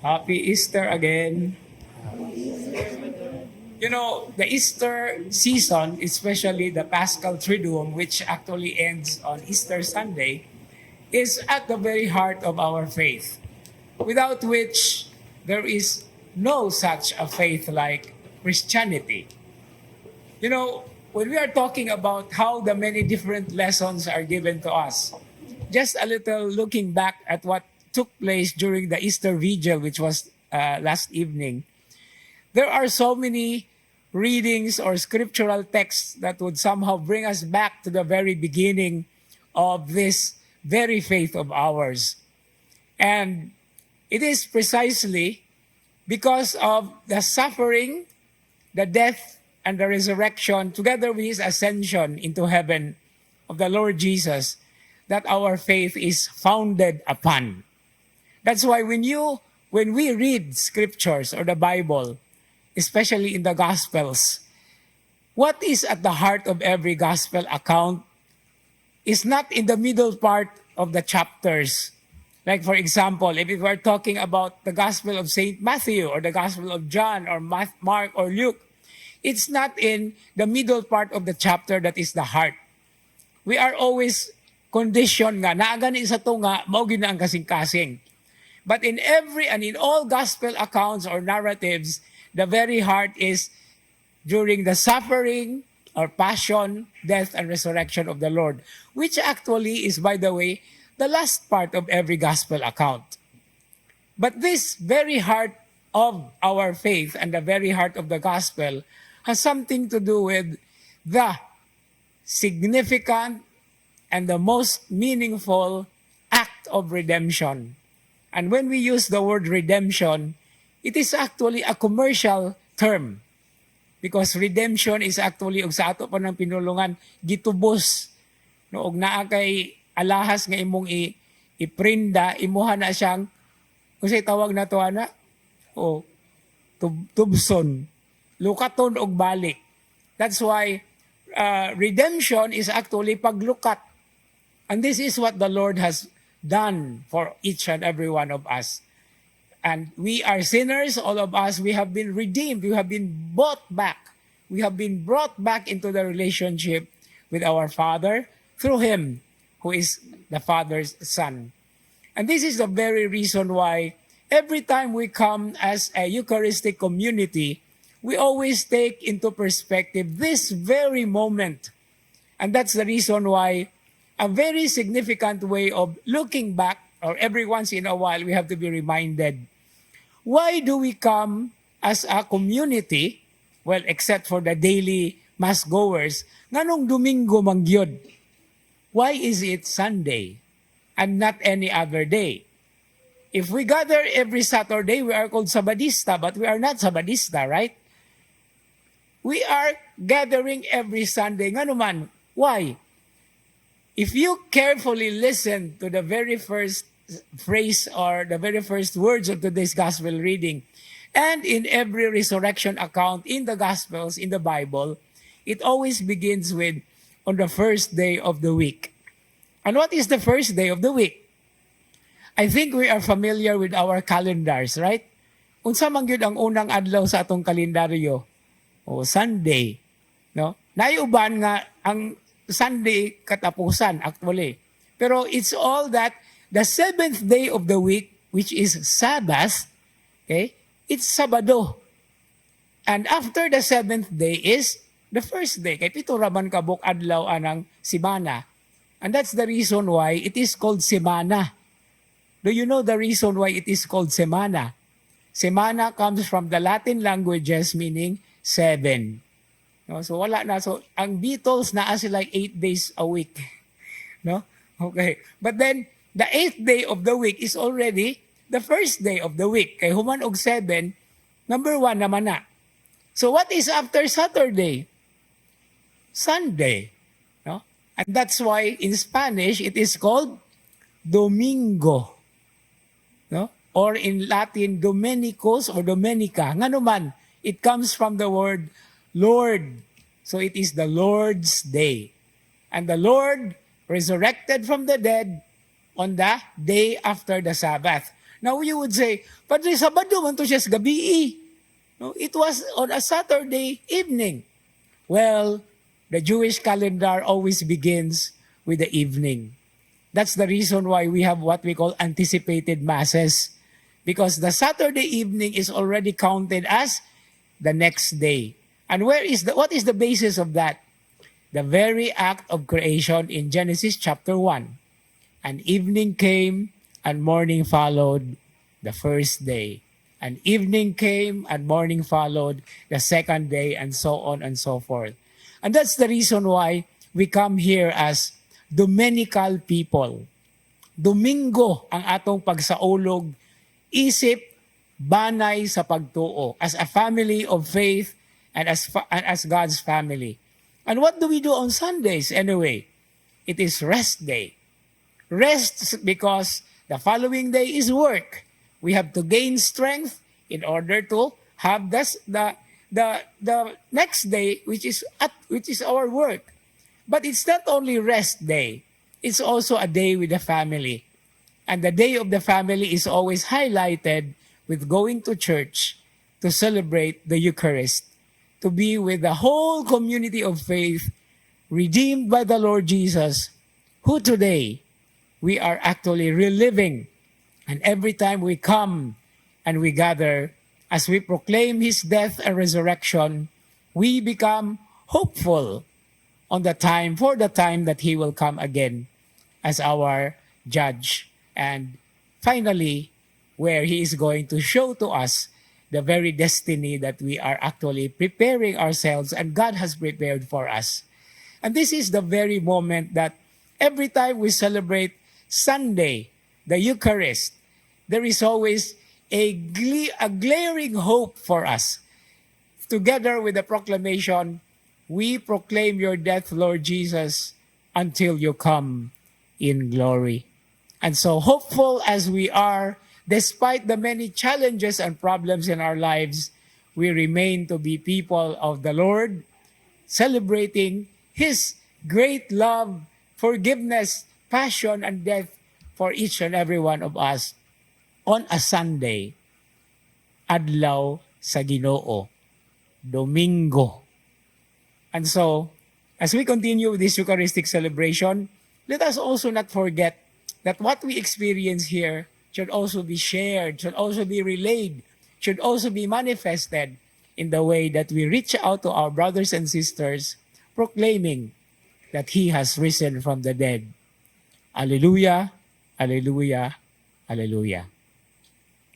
Happy Easter again. You know, the Easter season, especially the Paschal Triduum, which actually ends on Easter Sunday, is at the very heart of our faith, without which there is no such a faith like Christianity. You know, when we are talking about how the many different lessons are given to us, just a little looking back at what took place during the Easter Vigil, which was last evening, there are so many readings or scriptural texts that would somehow bring us back to the very beginning of this very faith of ours. And it is precisely because of the suffering, the death, and the resurrection, together with his ascension into heaven of the Lord Jesus, that our faith is founded upon. That's why when we read scriptures or the Bible, especially in the Gospels, what is at the heart of every Gospel account is not in the middle part of the chapters. Like for example, if we were talking about the Gospel of St. Matthew or the Gospel of John or Mark or Luke, it's not in the middle part of the chapter that is the heart. We are always conditioned nga, naagani sa to nga, maugin na ang kasing-kasing. But in every and in all gospel accounts or narratives, the very heart is during the suffering or passion, death, and resurrection of the Lord, which actually is, by the way, the last part of every gospel account. But this very heart of our faith and the very heart of the gospel has something to do with the significant and the most meaningful act of redemption. And when we use the word redemption, it is actually a commercial term. Because redemption is actually, og sa ato pa ng pinulungan, gitubos. No, og naa kay alahas nga imong iprinda, imuha na siyang, kung sa'y tawag na to, ana? O, tubson. Lukaton og balik. That's why redemption is actually paglukat. And this is what the Lord has done for each and every one of us. And we are sinners, all of us, we have been redeemed, we have been bought back. We have been brought back into the relationship with our Father through Him, who is the Father's Son. And this is the very reason why every time we come as a Eucharistic community, we always take into perspective this very moment. And that's the reason why a very significant way of looking back, or every once in a while, we have to be reminded, why do we come as a community, well, except for the daily mass goers, nganong Domingo mangyod? Why is it Sunday and not any other day? If we gather every Saturday, we are called Sabadista, but we are not Sabadista, right? We are gathering every Sunday. Nga naman, why? If you carefully listen to the very first phrase or the very first words of today's gospel reading, and in every resurrection account in the Gospels, in the Bible, it always begins with, on the first day of the week. And what is the first day of the week? I think we are familiar with our calendars, right? Unsa man gyud ang unang adlaw sa atong kalendaryo? O Sunday, no? Nayuban nga ang Sunday katapusan actually. Pero it's all that the seventh day of the week, which is Sabbath, okay? It's Sabado. And after the seventh day is the first day. Kay pito raman kabuk adlaw anang simana. And that's the reason why it is called semana. Do you know the reason why it is called semana? Semana comes from the Latin languages meaning 7. No? So wala na. So ang Beatles naa sila 8 days a week. No? Okay. But then the 8th day of the week is already the first day of the week. Kay human og 7, number 1 naman na. So what is after Saturday? Sunday. No? And that's why in Spanish it is called Domingo. No? Or in Latin, Domenicos or Domenica. Nga naman, it comes from the word Lord. So it is the Lord's Day. And the Lord resurrected from the dead on the day after the Sabbath. Now you would say, Padre, Sabado man to siya sa gabi. No, it was on a Saturday evening. Well, the Jewish calendar always begins with the evening. That's the reason why we have what we call anticipated masses. Because the Saturday evening is already counted as the next day. And what is the basis of that? The very act of creation in Genesis chapter 1. And evening came and morning followed the first day. And evening came and morning followed the second day, and so on and so forth. And that's the reason why we come here as Dominical people. Domingo ang atong pagsaulog, isip, banay sa pagtuo, as a family of faith and as God's family. And what do we do on Sundays anyway? It is rest day. Rest because the following day is work. We have to gain strength in order to have the next day, which is our work. But it's not only rest day. It's also a day with the family. And the day of the family is always highlighted with going to church to celebrate the Eucharist, to be with the whole community of faith redeemed by the Lord Jesus, who today we are actually reliving. And every time we come and we gather, as we proclaim His death and resurrection, we become hopeful for the time that He will come again as our judge. And finally, where He is going to show to us the very destiny that we are actually preparing ourselves and God has prepared for us. And this is the very moment that every time we celebrate Sunday, the Eucharist, there is always a glaring hope for us. Together with the proclamation, we proclaim your death, Lord Jesus, until you come in glory. And so hopeful as we are, despite the many challenges and problems in our lives, we remain to be people of the Lord, celebrating His great love, forgiveness, passion, and death for each and every one of us on a Sunday, Adlaw sa Ginoo, Domingo. And so, as we continue with this Eucharistic celebration, let us also not forget that what we experience here should also be shared, should also be relayed, should also be manifested in the way that we reach out to our brothers and sisters, proclaiming that He has risen from the dead. Alleluia, alleluia, alleluia.